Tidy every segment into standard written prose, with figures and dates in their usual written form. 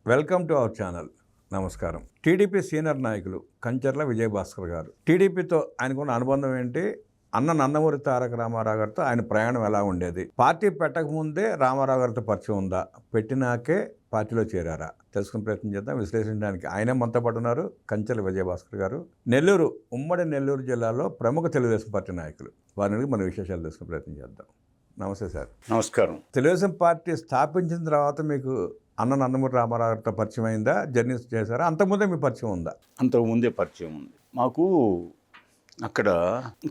Welcome to our channel. నమస్కారం. TDP senior నాయకులు కంచర్ల విజయభాస్కర్ గారు. టీడీపీతో ఆయనకున్న అనుబంధం ఏంటి? అన్న నందమూరి తారక రామారావు గారితో ఆయన ప్రయాణం ఎలా ఉండేది? పార్టీ పెట్టకముందే రామారావు గారితో పరిచయం ఉందా? పెట్టినాకే పార్టీలో చేరారా? తెలుసుకునే ప్రయత్నం చేద్దాం. విశ్లేషించడానికి ఆయనే మనతో పాటు ఉన్నారు. కంచర్ల విజయభాస్కర్ గారు. నెల్లూరు, ఉమ్మడి నెల్లూరు జిల్లాలో ప్రముఖ తెలుగుదేశం పార్టీ నాయకులు. వారిని మన విశేషాలు తెలుసుకునే ప్రయత్నం చేద్దాం. నమస్తే సార్. నమస్కారం. తెలుగుదేశం పార్టీ స్థాపించిన తర్వాత మీకు అన్న నందమూరి రామారావు గారితో పరిచయం అయిందా? జర్నీ చేశారా? అంతకుముందే మీ పరిచయం ఉందా? అంతకుముందే పరిచయం ఉంది. మాకు అక్కడ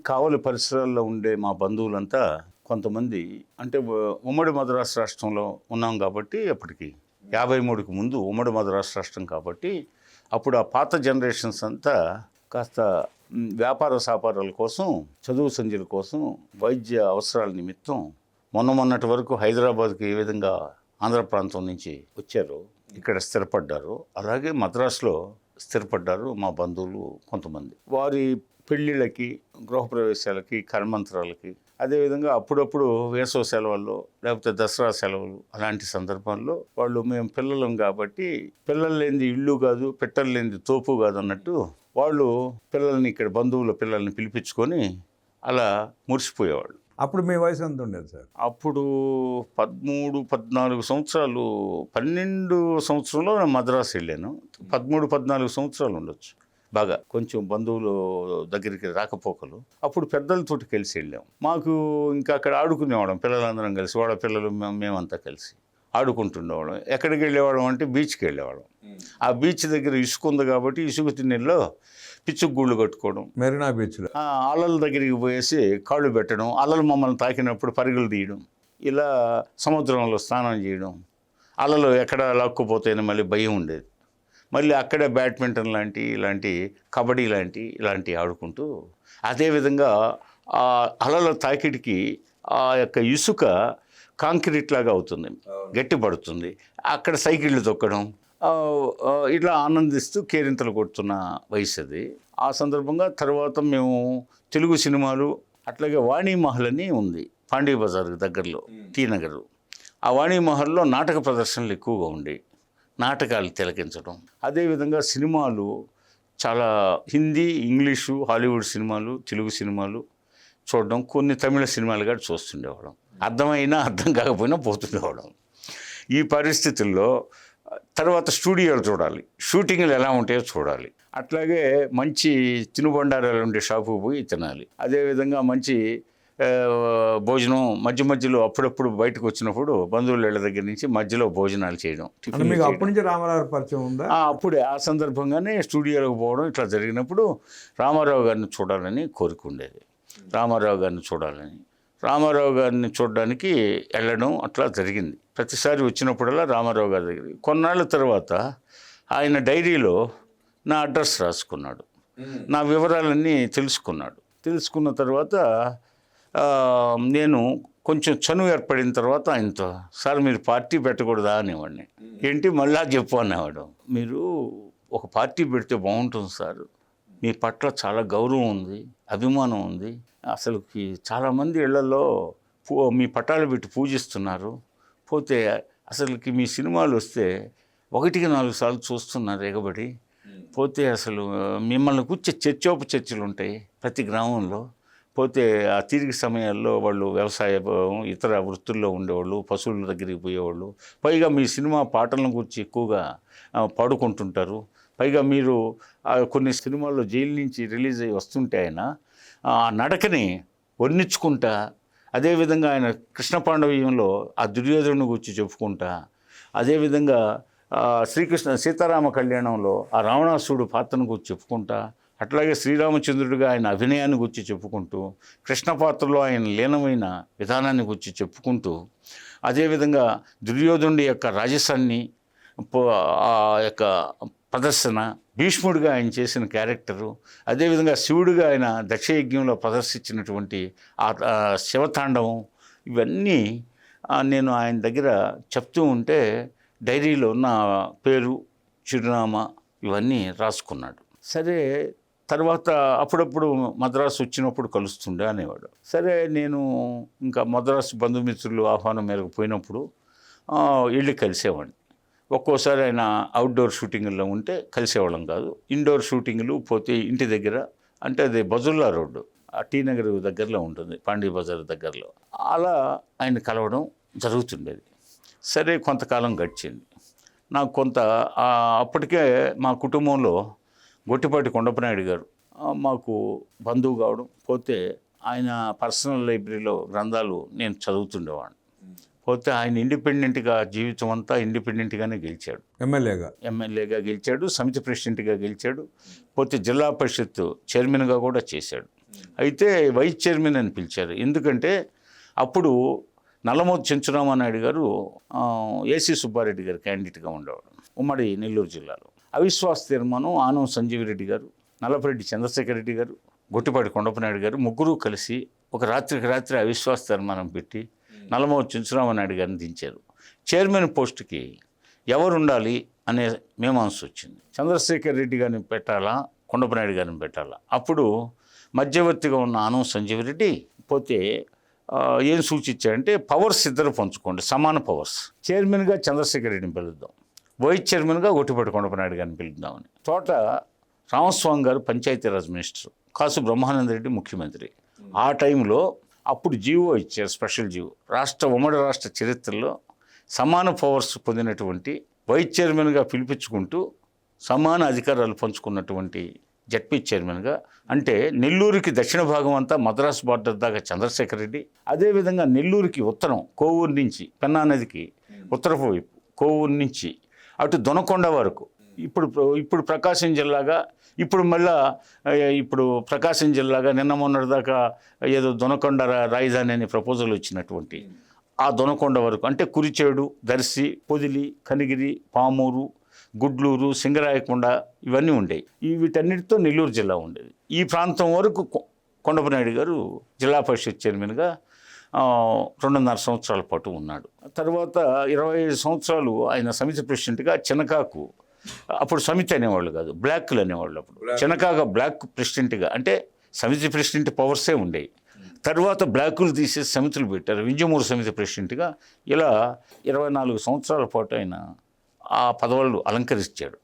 కావలి పరిసరాల్లో ఉండే మా బంధువులంతా కొంతమంది, అంటే ఉమ్మడి మద్రాసు రాష్ట్రంలో ఉన్నాం కాబట్టి, అప్పటికి 53కి ముందు ఉమ్మడి మద్రాసు రాష్ట్రం కాబట్టి, అప్పుడు ఆ పాత జనరేషన్స్ అంతా కాస్త వ్యాపార సాపారాల కోసం, చదువు సంధ్యల కోసం, వైద్య అవసరాల నిమిత్తం మొన్నటి వరకు హైదరాబాద్కి ఏ విధంగా ఆంధ్ర ప్రాంతం నుంచి వచ్చారు, ఇక్కడ స్థిరపడ్డారు, అలాగే మద్రాసులో స్థిరపడ్డారు మా బంధువులు కొంతమంది. వారి పెళ్ళిళ్ళకి, గృహప్రవేశాలకి, కర్మంతరాలకి, అదేవిధంగా అప్పుడప్పుడు వేసవ సెలవుల్లో లేకపోతే దసరా సెలవులు అలాంటి సందర్భాల్లో వాళ్ళు, మేము పిల్లలం కాబట్టి పిల్లలు లేనిది ఇల్లు కాదు, పెట్టలు లేనిది తోపు కాదు అన్నట్టు వాళ్ళు పిల్లల్ని, ఇక్కడ బంధువుల పిల్లల్ని పిలిపించుకొని అలా మురిసిపోయేవాళ్ళు. అప్పుడు మీ వయసు ఎంత ఉండేది సార్? అప్పుడు 13-14 సంవత్సరాలు, 12 సంవత్సరంలో నేను మద్రాసు వెళ్ళాను. 13-14 సంవత్సరాలు ఉండొచ్చు. బాగా కొంచెం బంధువులు దగ్గరికి రాకపోకలు. అప్పుడు పెద్దలతోటి కలిసి వెళ్ళాం. మాకు ఇంకా అక్కడ ఆడుకునేవాళ్ళం పిల్లలందరం కలిసి, వాళ్ళ పిల్లలు మేమంతా కలిసి ఆడుకుంటుండేవాళ్ళం. ఎక్కడికి వెళ్ళేవాళ్ళం అంటే బీచ్కి వెళ్ళేవాళ్ళం. ఆ బీచ్ దగ్గర ఇసుక ఉంది కాబట్టి ఇసుక తిన్నెల్లో పిచ్చుకు గూళ్ళు కట్టుకోవడం, మెరీనా బీచ్లో అలల దగ్గరికి పోయేసి కాళ్ళు పెట్టడం, అలలు మమ్మల్ని తాకినప్పుడు పరుగులు తీయడం, ఇలా సముద్రంలో స్నానం చేయడం, అలలు ఎక్కడ లాక్కుపోతాయని మళ్ళీ భయం ఉండేది. మళ్ళీ అక్కడే బ్యాడ్మింటన్ ఇలాంటి కబడ్డీ ఇలాంటి ఆడుకుంటూ, అదేవిధంగా ఆ అలల తాకిడికి ఆ యొక్క ఇసుక కాంక్రీట్ లాగా అవుతుంది, గట్టిపడుతుంది. అక్కడ సైకిళ్ళు తొక్కడం, ఇట్లా ఆనందిస్తూ కేరింతలు కొడుతున్న వయసు అది. ఆ సందర్భంగా తర్వాత మేము తెలుగు సినిమాలు, అట్లాగే వాణిమహల్ అని ఉంది పాండీ బజార్ దగ్గరలో, టీ నగర్. ఆ వాణిమహల్లో నాటక ప్రదర్శనలు ఎక్కువగా ఉండి నాటకాలు తిలకించడం, అదేవిధంగా సినిమాలు చాలా హిందీ, ఇంగ్లీషు, హాలీవుడ్ సినిమాలు, తెలుగు సినిమాలు చూడడం, కొన్ని తమిళ సినిమాలు కూడా చూస్తుండేవాళ్ళం. అర్థమైనా అర్థం కాకపోయినా పోతుండేవాళ్ళం. ఈ పరిస్థితుల్లో తర్వాత స్టూడియోలు చూడాలి, షూటింగ్లు ఎలా ఉంటాయో చూడాలి, అట్లాగే మంచి తినుబండారాలు ఉండే షాపుకు పోయి తినాలి, అదేవిధంగా మంచి భోజనం మధ్యలో అప్పుడప్పుడు బయటకు వచ్చినప్పుడు బంధువుల ఇళ్ళ దగ్గర నుంచి మధ్యలో భోజనాలు చేయడం. అప్పటి నుంచి రామారావు పరిచయం ఉందా? అప్పుడే ఆ సందర్భంగానే స్టూడియోలోకి పోవడం ఇట్లా జరిగినప్పుడు రామారావు గారిని చూడాలని కోరిక ఉండేది. రామారావు గారిని చూడడానికి వెళ్ళడం అట్లా జరిగింది. ప్రతిసారి వచ్చినప్పుడల్లా రామారావు గారి దగ్గర. కొన్నాళ్ళ తర్వాత ఆయన డైరీలో నా అడ్రస్ రాసుకున్నాడు, నా వివరాలన్నీ తెలుసుకున్న తర్వాత నేను కొంచెం చనువు ఏర్పడిన తర్వాత ఆయనతో, సార్ మీరు పార్టీ పెట్టకూడదా అనేవాడిని. ఏంటి మళ్ళా చెప్పు అనేవాడు. మీరు ఒక పార్టీ పెడితే బాగుంటుంది సార్, మీ పట్ల చాలా గౌరవం ఉంది, అభిమానం ఉంది, అసలుకి చాలామంది ఇళ్లలో మీ పట్టాలు పెట్టి పూజిస్తున్నారు, పోతే అసలుకి మీ సినిమాలు వస్తే 1-4 సార్లు చూస్తున్నారు ఎగబడి, పోతే అసలు మిమ్మల్ని కూర్చే చర్చలు ఉంటాయి ప్రతి గ్రామంలో, పోతే ఆ తిరిగి సమయాల్లో వాళ్ళు వ్యవసాయ, ఇతర వృత్తుల్లో ఉండేవాళ్ళు, పశువుల దగ్గరికి పోయేవాళ్ళు, పైగా మీ సినిమా పాటలను గురించి ఎక్కువగా పాడుకుంటుంటారు, పైగా మీరు కొన్ని సినిమాల్లో జైలు నుంచి రిలీజ్ అయ్యి వస్తుంటే ఆయన ఆ నడకని వర్ణించుకుంటా, అదేవిధంగా ఆయన కృష్ణ పాండవీయంలో ఆ దుర్యోధనుని గురించి చెప్పుకుంటా, అదేవిధంగా శ్రీకృష్ణ సీతారామ కళ్యాణంలో ఆ రావణాసురుడు పాత్రను గురించి చెప్పుకుంటా, అట్లాగే శ్రీరామచంద్రుడిగా ఆయన అభినయాన్ని గురించి చెప్పుకుంటూ, కృష్ణ పాత్రలో ఆయన లీనమైన విధానాన్ని గురించి చెప్పుకుంటూ, అదేవిధంగా దుర్యోధనుడి యొక్క రాజసాన్ని, ఆ యొక్క ప్రదర్శన, భీష్ముడిగా ఆయన చేసిన క్యారెక్టరు, అదేవిధంగా శివుడిగా ఆయన దక్షయజ్ఞంలో ప్రదర్శించినటువంటి ఆ శివతాండవం, ఇవన్నీ నేను ఆయన దగ్గర చెప్తూ ఉంటే డైరీలో ఉన్న పేరు, చిరునామా ఇవన్నీ రాసుకున్నాడు. సరే, తర్వాత అప్పుడప్పుడు మద్రాసు వచ్చినప్పుడు కలుస్తుండే అనేవాడు. సరే, నేను ఇంకా మద్రాసు బంధుమిత్రులు ఆహ్వానం మేరకు పోయినప్పుడు వెళ్ళి కలిసేవాడిని. ఒక్కోసారి ఆయన అవుట్డోర్ షూటింగ్లో ఉంటే కలిసేవాళ్ళం కాదు. ఇండోర్ షూటింగ్లు పోతే ఇంటి దగ్గర, అంటే అది బజుల్లా రోడ్డు, ఆ టీ నగర్ దగ్గరలో ఉంటుంది, పాండీ బజార్ దగ్గరలో. అలా ఆయన కలవడం జరుగుతుండేది. సరే, కొంతకాలం గడిచింది. నాకు కొంత అప్పటికే మా కుటుంబంలో గొట్టిపాటి కొండపనాయుడు గారు మాకు బంధువు కావడం, పోతే ఆయన పర్సనల్ లైబ్రరీలో గ్రంథాలు నేను చదువుతుండేవాడిని. పోతే ఆయన ఇండిపెండెంట్గా జీవితం అంతా ఇండిపెండెంట్గానే గెలిచాడు. ఎమ్మెల్యేగా గెలిచాడు, సమితి ప్రెసిడెంట్గా గెలిచాడు. పోతే జిల్లా పరిషత్ చైర్మన్గా కూడా చేశాడు. అయితే వైస్ చైర్మన్ అని పిలిచారు. ఎందుకంటే అప్పుడు నల్లమోతు చెంచురామానాయుడు గారు ఏసీ సుబ్బారెడ్డి గారు క్యాండిడేట్గా ఉండేవాడు ఉమ్మడి నెల్లూరు జిల్లాలో. అవిశ్వాస తీర్మానం ఆనం సంజీవిరెడ్డి గారు, నల్లపరెడ్డి చంద్రశేఖర్ రెడ్డి గారు, గొట్టిపాటి కొండపనాయుడు గారు ముగ్గురు కలిసి ఒక రాత్రికి రాత్రి అవిశ్వాస తీర్మానం పెట్టి నల్లమోతు చెంచురామానాయుడు గారిని దించారు. చైర్మన్ పోస్టుకి ఎవరు ఉండాలి అనే మీమాంస వచ్చింది. చంద్రశేఖర్ రెడ్డి గారిని పెట్టాలా, కొండపనాయుడు గారిని పెట్టాలా? అప్పుడు మధ్యవర్తిగా ఉన్న ఆనం సంజీవిరెడ్డి పోతే ఏం సూచించాడంటే, పవర్స్ ఇద్దరు పంచుకోండి, సమాన పవర్స్. చైర్మన్గా చంద్రశేఖర్ రెడ్డిని పిలుద్దాం, వైస్ చైర్మన్గా గొట్టిపాటి కొండపనాయుడు గారిని పిలుద్దామని. తోట రామస్వామి గారు పంచాయతీరాజ్ మినిస్టర్, కాసు బ్రహ్మానంద రెడ్డి ముఖ్యమంత్రి. ఆ టైంలో అప్పుడు జీవో ఇచ్చారు, స్పెషల్ జీవో. ఉమ్మడి రాష్ట్ర చరిత్రలో సమాన పవర్స్ పొందినటువంటి వైస్ చైర్మన్గా పిలిపించుకుంటూ సమాన అధికారాలు పంచుకున్నటువంటి జడ్పీ చైర్మన్గా, అంటే నెల్లూరుకి దక్షిణ భాగం అంతా మద్రాసు బార్డర్ దాకా చంద్రశేఖర్ రెడ్డి, అదేవిధంగా నెల్లూరుకి ఉత్తరం కోవూరు నుంచి పెన్నా నదికి ఉత్తరపు వైపు కోవూరు నుంచి అటు దొనకొండ వరకు, ఇప్పుడు ప్రకాశం జిల్లాగా, ఇప్పుడు ప్రకాశం జిల్లాగా నిన్న మొన్నటిదాకా ఏదో దొనకొండ రాజధాని అనే ప్రపోజల్ వచ్చినటువంటి ఆ దొనకొండ వరకు, అంటే కురిచేడు, దర్శి, పొదిలి, కనిగిరి, పామూరు, గుడ్లూరు, సింగరాయకొండ ఇవన్నీ ఉండేవి. వీటన్నిటితో నెల్లూరు జిల్లా ఉండేది. ఈ ప్రాంతం వరకు కొండపనాయుడు గారు జిల్లా పరిషత్ చైర్మన్గా 2.5 సంవత్సరాల పాటు ఉన్నాడు. తర్వాత 25 సంవత్సరాలు ఆయన సమితి ప్రెసిడెంట్గా చినకాకు, అప్పుడు సమితి అనేవాళ్ళు కాదు, బ్లాక్లు అనేవాళ్ళు. అప్పుడు చినకాక బ్లాక్ ప్రెసిడెంట్గా, అంటే సమితి ప్రెసిడెంట్ పవర్సే ఉండేవి. తర్వాత బ్లాకులు తీసేసి సమితులు పెట్టారు, వింజమూరు సమితి ప్రెసిడెంట్గా. ఇలా 24 సంవత్సరాల పాటు ఆయన ఆ పదవులు అలంకరించాడు.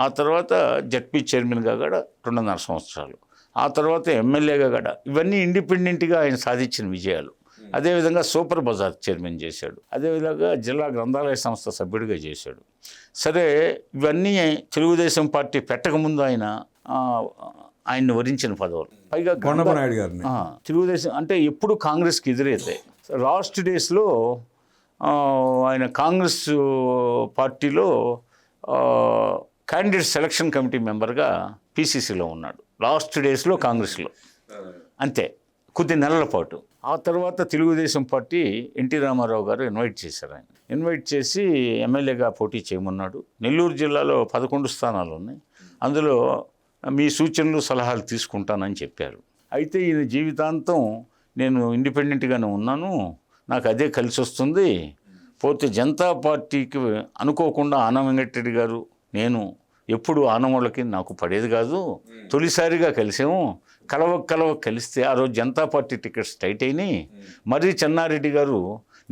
ఆ తర్వాత జడ్పీ చైర్మన్గా కూడా 2.5 సంవత్సరాలు, ఆ తర్వాత ఎమ్మెల్యేగా కూడా. ఇవన్నీ ఇండిపెండెంట్గా ఆయన సాధించిన విజయాలు. అదేవిధంగా సూపర్ బజార్ చైర్మన్ చేశాడు, అదేవిధంగా జిల్లా గ్రంథాలయ సంస్థ సభ్యుడిగా చేశాడు. సరే, ఇవన్నీ తెలుగుదేశం పార్టీ పెట్టకముందు ఆయన్ని వరించిన పదవులు. పైగా కొండపనాయుడు గారిని తెలుగుదేశం అంటే ఎప్పుడు కాంగ్రెస్కి ఎదురైతే. లాస్ట్ డేస్లో ఆయన కాంగ్రెస్ పార్టీలో క్యాండిడేట్ సెలక్షన్ కమిటీ మెంబర్గా పీసీసీలో ఉన్నాడు. లాస్ట్ డేస్లో కాంగ్రెస్లో అంతే, కొద్ది నెలల పాటు. ఆ తర్వాత తెలుగుదేశం పార్టీ ఎన్టీ రామారావు గారు ఇన్వైట్ చేశారు. ఆయన ఇన్వైట్ చేసి ఎమ్మెల్యేగా పోటీ చేయమన్నాడు. నెల్లూరు జిల్లాలో 11 స్థానాలు ఉన్నాయి, అందులో మీ సూచనలు సలహాలు తీసుకుంటానని చెప్పారు. అయితే ఈయన జీవితాంతం నేను ఇండిపెండెంట్గానే ఉన్నాను, నాకు అదే కలిసి వస్తుంది. పోతే జనతా పార్టీకి అనుకోకుండా ఆనం వెంకటరెడ్డి గారు, నేను ఎప్పుడు ఆనవాళ్ళకి నాకు పడేది కాదు, తొలిసారిగా కలిసాము, కలవ కలిస్తే ఆ రోజు జనతా పార్టీ టికెట్స్ టైట్ అయినాయి. మర్రి చెన్నారెడ్డి గారు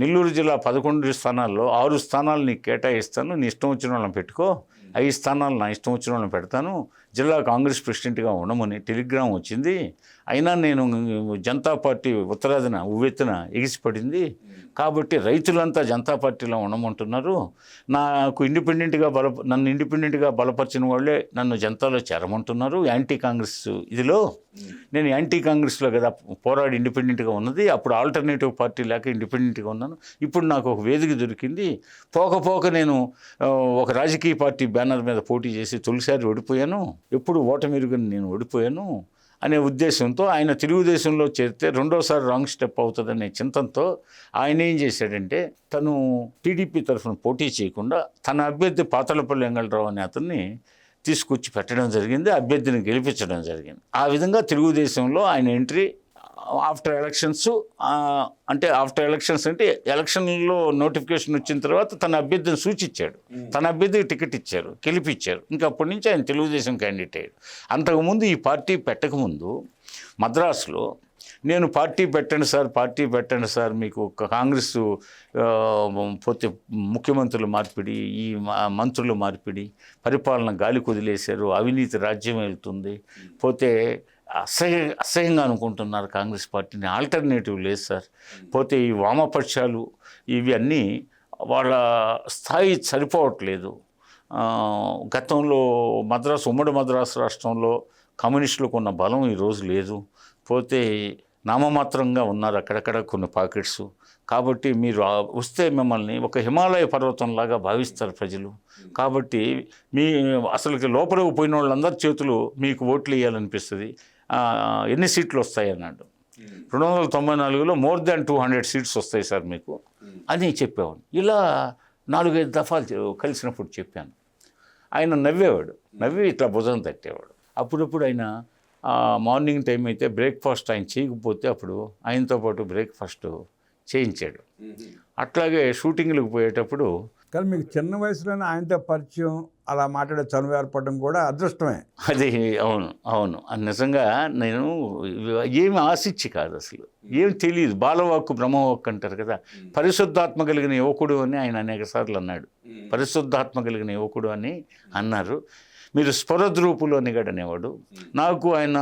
నెల్లూరు జిల్లా 11 స్థానాల్లో 6 స్థానాలు నీకు కేటాయిస్తాను, నీ ఇష్టం వచ్చిన వాళ్ళని పెట్టుకో, 5 స్థానాలు నా ఇష్టం వచ్చిన వాళ్ళని పెడతాను, జిల్లా కాంగ్రెస్ ప్రెసిడెంట్గా ఉండమని టెలిగ్రామ్ వచ్చింది. అయినా నేను జనతా పార్టీ ఉత్తరాదిన ఉవ్వెత్తున ఎగిసిపడింది, కాబట్టి రైతులంతా జనతా పార్టీలో ఉండమంటున్నారు, నన్ను ఇండిపెండెంట్గా బలపరిచిన వాళ్ళే నన్ను జనతాలో చేరమంటున్నారు. యాంటీ కాంగ్రెస్ ఇదిలో నేను యాంటీ కాంగ్రెస్లో కదా పోరాడి ఇండిపెండెంట్గా ఉన్నది, అప్పుడు ఆల్టర్నేటివ్ పార్టీ లేక ఇండిపెండెంట్గా ఉన్నాను. ఇప్పుడు నాకు ఒక వేదిక దొరికింది, పోక నేను ఒక రాజకీయ పార్టీ బ్యానర్ మీద పోటీ చేసి తొలిసారి ఓడిపోయాను, ఎప్పుడు ఓటమిరుగని నేను ఓడిపోయాను అనే ఉద్దేశంతో ఆయన తెలుగుదేశంలో చేరితే రెండోసారి రాంగ్ స్టెప్ అవుతుందనే చింతనతో ఆయన ఏం చేశాడంటే, తను టీడీపీ తరఫున పోటీ చేయకుండా తన అభ్యర్థి పాతలపల్లి వెంగళరావు అనే అతన్ని తీసుకొచ్చి పెట్టడం జరిగింది, అభ్యర్థిని గెలిపించడం జరిగింది. ఆ విధంగా తెలుగుదేశంలో ఆయన ఎంట్రీ ఆఫ్టర్ ఎలక్షన్స్ అంటే ఎలక్షన్లో నోటిఫికేషన్ వచ్చిన తర్వాత తన అభ్యర్థిని సూచించాడు, తన అభ్యర్థికి టికెట్ ఇచ్చారు, గెలిపించారు. ఇంకా అప్పటి నుంచి ఆయన తెలుగుదేశం క్యాండిడేట్ అయ్యాడు. అంతకుముందు ఈ పార్టీ పెట్టకముందు మద్రాసులో నేను పార్టీ పెట్టండి సార్ మీకు కాంగ్రెస్ పోతే ముఖ్యమంత్రుల మార్పిడి, ఈ మంత్రుల మార్పిడి, పరిపాలన గాలి కుదిలేశారు, అవినీతి రాజ్యం వెళ్తుంది, పోతే అసహ్యంగా అనుకుంటున్నారు కాంగ్రెస్ పార్టీని, ఆల్టర్నేటివ్ లేదు సార్, పోతే ఈ వామపక్షాలు ఇవి అన్నీ వాళ్ళ స్థాయి సరిపోవట్లేదు. గతంలో ఉమ్మడి మద్రాసు రాష్ట్రంలో కమ్యూనిస్టులకు ఉన్న బలం ఈరోజు లేదు, పోతే నామమాత్రంగా ఉన్నారు అక్కడక్కడ కొన్ని పాకెట్స్, కాబట్టి మీరు వస్తే మిమ్మల్ని ఒక హిమాలయ పర్వతంలాగా భావిస్తారు ప్రజలు, కాబట్టి అసలుకి లోపలికి పోయిన వాళ్ళందరి చేతులు మీకు ఓట్లు వేయాలనిపిస్తుంది, ఎన్ని సీట్లు వస్తాయి అన్నాడు. 294లో మోర్ దాన్ 200 సీట్స్ వస్తాయి సార్ మీకు అని చెప్పేవాడు. ఇలా 4-5 దఫాలు కలిసినప్పుడు చెప్పాను. ఆయన నవ్వి ఇట్లా భుజం తట్టేవాడు. అప్పుడప్పుడు ఆయన మార్నింగ్ టైం అయితే బ్రేక్ఫాస్ట్ ఆయన చేయకపోతే అప్పుడు ఆయనతో పాటు బ్రేక్ఫాస్ట్ చేయించాడు. అట్లాగే షూటింగ్లకు పోయేటప్పుడు కానీ మీకు చిన్న వయసులోనే ఆయనతో పరిచయం, అలా మాట్లాడే చనువు ఏర్పడడం కూడా అదృష్టమే. అది అవును నిజంగా నేను ఏమి ఆశించి కాదు, అసలు ఏం తెలియదు. బాలవాక్కు బ్రహ్మవాక్కు అంటారు కదా, పరిశుద్ధాత్మ కలిగిన యువకుడు అని ఆయన అనేక సార్లు అన్నాడు. పరిశుద్ధాత్మ కలిగిన యువకుడు అని అన్నారు. మీరు స్ఫురద్రూపులు అని గడు అనేవాడు. నాకు ఆయన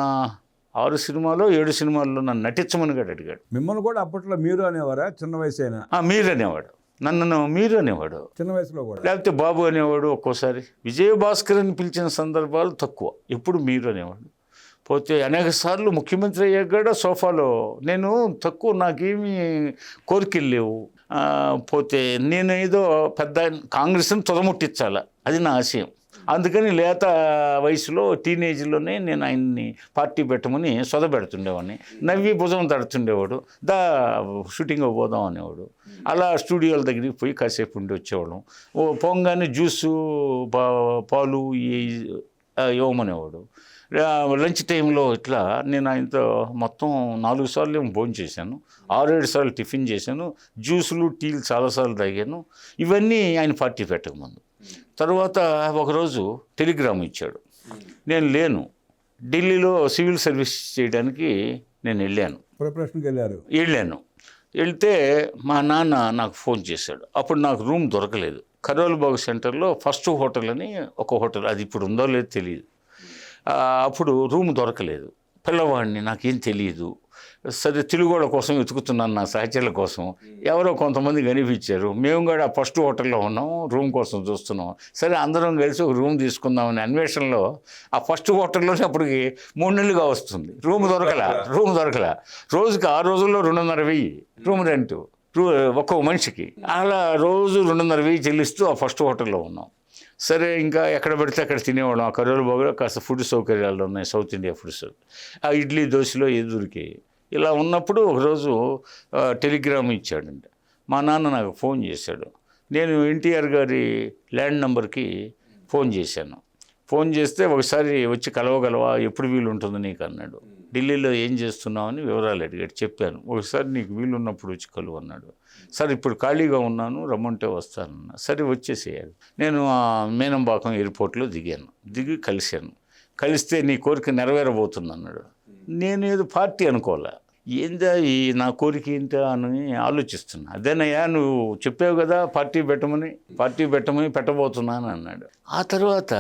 6 సినిమాలో 7 సినిమాల్లో నన్ను నటించమని గడు అడిగాడు. మిమ్మల్ని కూడా అప్పట్లో మీరు అనేవారా? చిన్న వయసు అయినా మీరు అనేవాడు, నన్ను మీరు అనేవాడు, చిన్న వయసులో కూడా. లేకపోతే బాబు అనేవాడు. ఒక్కోసారి విజయభాస్కర్ అని పిలిచిన సందర్భాలు తక్కువ, ఎప్పుడు మీరు అనేవాడు. పోతే అనేక సార్లు ముఖ్యమంత్రి అయ్యాక కూడా సోఫాలో నేను తక్కువ, నాకేమీ కోరికలు లేవు, పోతే నేను ఏదో పెద్ద కాంగ్రెస్ని తుదముట్టించాల, అది నా ఆశయం. అందుకని లేత వయసులో టీనేజ్లోనే నేను ఆయన్ని పార్టీ పెట్టమని సొదబెడుతుండేవాడిని. నవ్వి భుజం తడుతుండేవాడు, షూటింగ్ పోదాం అనేవాడు. అలా స్టూడియోల దగ్గరికి పోయి కాసేపు ఉండి వచ్చేవాళ్ళం. పోగానే జ్యూసు పాలు ఇవ్వమనేవాడు. లంచ్ టైంలో ఇట్లా నేను ఆయనతో మొత్తం 4 సార్లు ఏమో భోజనం చేశాను, 6-7 సార్లు టిఫిన్ చేశాను, జ్యూసులు టీలు చాలాసార్లు తాగాను. ఇవన్నీ ఆయన పార్టీ పెట్టకముందు. తర్వాత ఒకరోజు టెలిగ్రామ్ ఇచ్చాడు, నేను లేను, ఢిల్లీలో సివిల్ సర్వీస్ చేయడానికి నేను వెళ్ళాను. వెళ్తే మా నాన్న నాకు ఫోన్ చేశాడు. అప్పుడు నాకు రూమ్ దొరకలేదు. కరోల్బాగ్ సెంటర్లో ఫస్ట్ హోటల్ అని ఒక హోటల్, అది ఇప్పుడు ఉందో లేదో తెలియదు. అప్పుడు రూమ్ దొరకలేదు. పిల్లవాడిని, నాకేం తెలియదు. సరే తెలుగోళ్ళ కోసం వెతుకుతున్నాను, నా సహచరుల కోసం. ఎవరో కొంతమంది కనిపించారు. మేము కూడా ఫస్ట్ హోటల్లో ఉన్నాం, రూమ్ కోసం చూస్తున్నాం. సరే అందరం కలిసి ఒక రూమ్ తీసుకుందామని అన్వేషణలో ఆ ఫస్ట్ హోటల్లోనే అప్పటికి 3 నెలలుగా వస్తుంది. రూమ్ దొరకలా. రోజుకి 6 రోజుల్లో 2,500 రూమ్ రెంట్ ఒక్కో మనిషికి. అలా రోజు 2,500 చెల్లిస్తూ ఆ ఫస్ట్ హోటల్లో ఉన్నాం. సరే ఇంకా ఎక్కడ పెడితే అక్కడ తినేవాళ్ళం. ఆ కరోల్బాగ్లో కాస్త ఫుడ్ సౌకర్యాలు ఉన్నాయి, సౌత్ ఇండియా ఫుడ్స్. ఆ ఇడ్లీ దోశలో దొరికాయి. ఇలా ఉన్నప్పుడు ఒకరోజు టెలిగ్రామ్ ఇచ్చాడండి. మా నాన్న నాకు ఫోన్ చేశాడు. నేను ఎన్టీఆర్ గారి ల్యాండ్ నెంబర్కి ఫోన్ చేశాను. ఫోన్ చేస్తే ఒకసారి వచ్చి కలవగలవా, ఎప్పుడు వీలు ఉంటుంది నీకు అన్నాడు. ఢిల్లీలో ఏం చేస్తున్నావు అని వివరాలు అడిగాడు. చెప్పాను. ఒకసారి నీకు వీలు ఉన్నప్పుడు వచ్చి కలువు అన్నాడు. సరే ఇప్పుడు ఖాళీగా ఉన్నాను, రమ్మంటే వస్తానన్నా. సరే వచ్చేసేయాలి. నేను మేనంబాకం ఎయిర్పోర్ట్లో దిగి కలిస్తే నీ కోరిక నెరవేరబోతుంది అన్నాడు. నేను ఏదో పార్టీ అనుకోలే, ఏందా ఈ నా కోరిక ఏంటా అని ఆలోచిస్తున్నా. అదేనయ్యా నువ్వు చెప్పావు కదా పార్టీ పెట్టమని పెట్టబోతున్నాను అన్నాడు. ఆ తర్వాత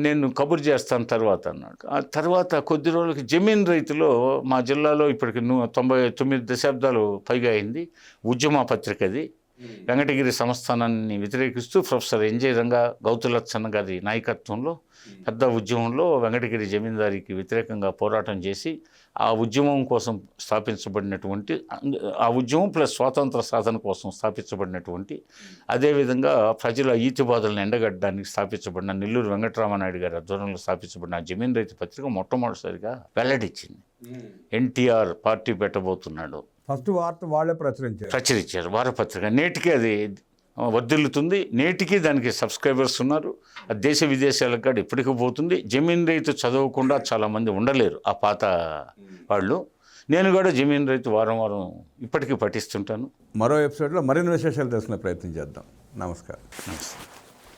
నేను కబురు చేస్తాను తర్వాత అన్నాడు. ఆ తర్వాత కొద్ది రోజులకి జమీన్ రైతులో మా జిల్లాలో ఇప్పటికి 99 దశాబ్దాలు పైగా అయింది ఉద్యమ పత్రిక. అది వెంకటగిరి సంస్థానాన్ని వ్యతిరేకిస్తూ ప్రొఫెసర్ ఎన్జే రంగా గౌతులచ్చన్న గారి నాయకత్వంలో పెద్ద ఉద్యమంలో వెంకటగిరి జమీందారికి వ్యతిరేకంగా పోరాటం చేసి ఆ ఉద్యమం కోసం స్థాపించబడినటువంటి, ఆ ఉద్యమం ప్లస్ స్వాతంత్ర సాధన కోసం స్థాపించబడినటువంటి, అదేవిధంగా ప్రజల ఈతిబాధలను ఎండగట్టడానికి స్థాపించబడిన నెల్లూరు వెంకటరామనాయుడు గారి ఆధ్వర్యంలో స్థాపించబడిన జమీన్ రైతు పత్రిక మొట్టమొదటిసారిగా వెల్లడిచ్చింది. ఎన్టీఆర్ పార్టీ పెట్టబోతున్నాడు. ఫస్ట్ వార్త వాళ్ళే ప్రచురించారు వారపత్రిక. నేటికి అది వర్ధిల్లుతుంది. నేటికి దానికి సబ్స్క్రైబర్స్ ఉన్నారు. అది దేశ విదేశాలకు కూడా ఇప్పటికీ పోతుంది. జమీన్ రైతు చదవకుండా చాలామంది ఉండలేరు ఆ పాత వాళ్ళు. నేను కూడా జమీన్ రైతు వారం ఇప్పటికీ పఠిస్తుంటాను. మరో ఎపిసోడ్లో మరిన్ని విశేషాలు తెలుసుకునే ప్రయత్నం చేద్దాం. నమస్కారం.